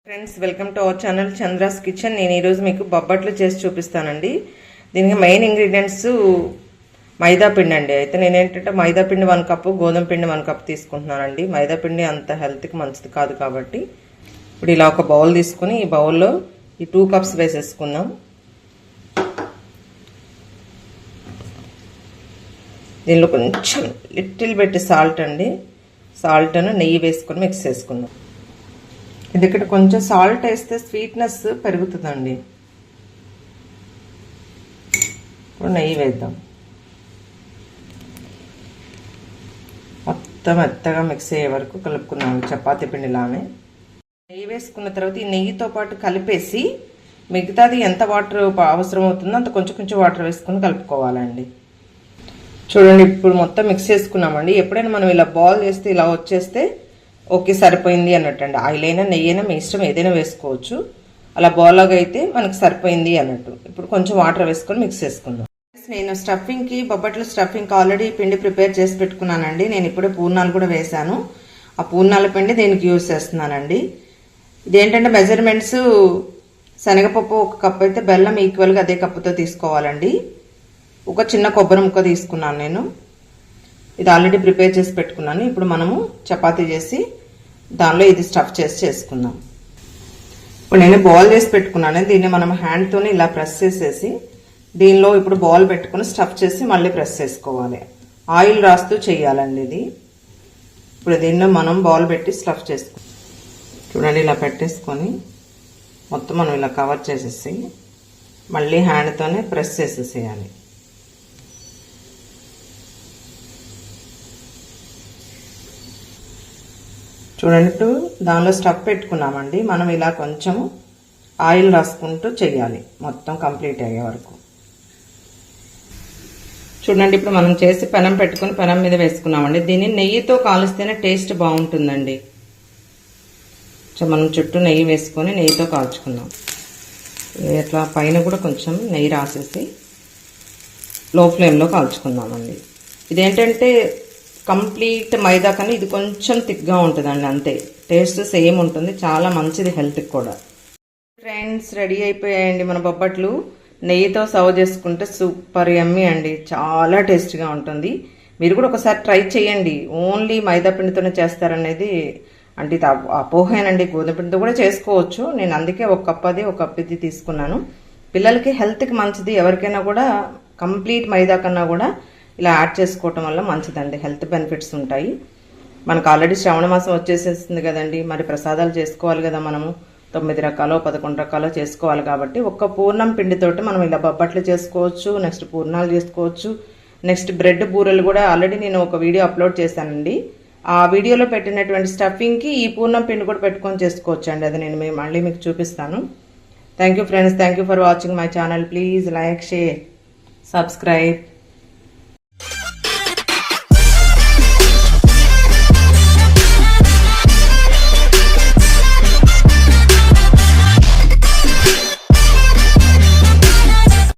Friends, welcome to our channel Chandra's kitchen. నేను ఈరోజు మీకు బొబ్బట్లు చేసి చూపిస్తానండి. దీనికి మెయిన్ ఇంగ్రీడియంట్స్ మైదా పిండి అండి. అయితే నేనేంటంటే మైదా పిండి 1 కప్పు, గోధుమ పిండి 1 కప్పు తీసుకుంటున్నానండి. మైదా పిండి అంత హెల్త్కి మంచిది కాదు కాబట్టి ఇప్పుడు ఇలా ఒక బౌల్ తీసుకుని ఈ బౌల్లో ఈ 2 కప్స్ వేసేసుకుందాం. దీనిలో కొంచెం లిటిల్ బిట్ సాల్ట్ అండి, సాల్ట్ను నెయ్యి వేసుకొని మిక్స్ చేసుకుందాం. ఇది ఇక్కడ కొంచెం సాల్ట్ వేస్తే స్వీట్నెస్ పెరుగుతుందండి. ఇప్పుడు నెయ్యి వేద్దాం. మొత్తం మెత్తగా మిక్స్ అయ్యే వరకు కలుపుకుందాం, చపాతీ పిండిలానే. నెయ్యి వేసుకున్న తర్వాత ఈ నెయ్యితో పాటు కలిపేసి మిగతాది ఎంత వాటర్ అవసరం అవుతుందో అంత కొంచెం కొంచెం వాటర్ వేసుకుని కలుపుకోవాలండి. చూడండి, ఇప్పుడు మొత్తం మిక్స్ చేసుకున్నామండి. ఎప్పుడైనా మనం ఇలా బాల్ చేస్తే ఇలా వచ్చేస్తే ఓకే సరిపోయింది అన్నట్టు అండి. ఆయిల్ అయినా నెయ్యి అయినా మీ ఇష్టం, ఏదైనా వేసుకోవచ్చు. అలా బాలాగా అయితే మనకు సరిపోయింది అన్నట్టు. ఇప్పుడు కొంచెం వాటర్ వేసుకొని మిక్స్ చేసుకుందాం. నేను స్టఫింగ్కి బొబ్బట్ల స్టఫింగ్కి ఆల్రెడీ పిండి ప్రిపేర్ చేసి పెట్టుకున్నానండి. నేను ఇప్పుడే పూర్ణాలు కూడా వేశాను. ఆ పూర్ణాల పిండి దీనికి యూజ్ చేస్తున్నానండి. ఇదేంటంటే మెజర్మెంట్స్ శనగపప్పు 1 కప్ అయితే బెల్లం ఈక్వల్గా అదే కప్పుతో తీసుకోవాలండి. ఒక చిన్న కొబ్బరి ముక్క తీసుకున్నాను నేను. ఇది ఆల్రెడీ ప్రిపేర్ చేసి పెట్టుకున్నాను. ఇప్పుడు మనము చపాతీ చేసి దానిలో ఇది స్టఫ్ చేసి చేసుకుందాం. ఇప్పుడు నేను బాల్ చేసి పెట్టుకున్నాను. దీన్ని మనం హ్యాండ్తోనే ఇలా ప్రెస్ చేసేసి దీనిలో ఇప్పుడు బాల్ పెట్టుకుని స్టఫ్ చేసి మళ్ళీ ప్రెస్ చేసుకోవాలి. ఆయిల్ రాస్తూ చేయాలండి ఇది. ఇప్పుడు దీనిలో మనం బాల్ పెట్టి స్టఫ్ చేసుకో. చూడండి, ఇలా పెట్టేసుకొని మొత్తం మనం ఇలా కవర్ చేసేసి మళ్ళీ హ్యాండ్తోనే ప్రెస్ చేసేసేయాలి. చూడండి, దానిలో స్టఫ్ పెట్టుకున్నామండి. మనం ఇలా కొంచెం ఆయిల్ రాసుకుంటూ చేయాలి మొత్తం కంప్లీట్ అయ్యే వరకు. చూడండి, ఇప్పుడు మనం చేసి పెనం పెట్టుకుని పెనం మీద వేసుకున్నామండి. దీన్ని నెయ్యితో కాలుస్తేనే టేస్ట్ బాగుంటుందండి. మనం చుట్టూ నెయ్యి వేసుకొని నెయ్యితో కాల్చుకుందాం. ఇట్లా పైన కూడా కొంచెం నెయ్యి రాసేసి లో ఫ్లేమ్లో కాల్చుకుందామండి. ఇదేంటంటే కంప్లీట్ మైదా కానీ ఇది కొంచెం థిక్గా ఉంటుందండి, అంతే. టేస్ట్ సేమ్ ఉంటుంది, చాలా మంచిది హెల్త్కి కూడా. ఫ్రెండ్స్, రెడీ అయిపోయాయండి మన బొబ్బట్లు. నెయ్యితో సర్వ్ చేసుకుంటే సూపర్ యమ్మీ అండి, చాలా టేస్ట్గా ఉంటుంది. మీరు కూడా ఒకసారి ట్రై చేయండి. ఓన్లీ మైదా పిండితోనే చేస్తారనేది అంటే ఇది అపోహేనండి. గోధుమ పిండితో కూడా చేసుకోవచ్చు. నేను అందుకే 1 కప్ అది 1 కప్ ఇది తీసుకున్నాను. పిల్లలకి హెల్త్కి మంచిది. ఎవరికైనా కూడా కంప్లీట్ మైదా కన్నా కూడా ఇలా యాడ్ చేసుకోవటం వల్ల మంచిదండి, హెల్త్ బెనిఫిట్స్ ఉంటాయి. మనకు ఆల్రెడీ శ్రావణ మాసం వచ్చేసేస్తుంది కదండి. మరి ప్రసాదాలు చేసుకోవాలి కదా, మనము 9 రకాలు 11 రకాలు చేసుకోవాలి కాబట్టి ఒక్క పూర్ణం పిండితోటి మనం ఇలా బొబ్బట్లు చేసుకోవచ్చు. నెక్స్ట్ పూర్ణాలు చేసుకోవచ్చు. నెక్స్ట్ బ్రెడ్ బూరెలు కూడా ఆల్రెడీ నేను ఒక వీడియో అప్లోడ్ చేశానండి. ఆ వీడియోలో పెట్టినటువంటి స్టఫింగ్కి ఈ పూర్ణం పిండి కూడా పెట్టుకొని చేసుకోవచ్చు అండి. అది నేను మళ్ళీ మీకు చూపిస్తాను. Thank you friends, thank you for watching my channel. Please like, share, subscribe.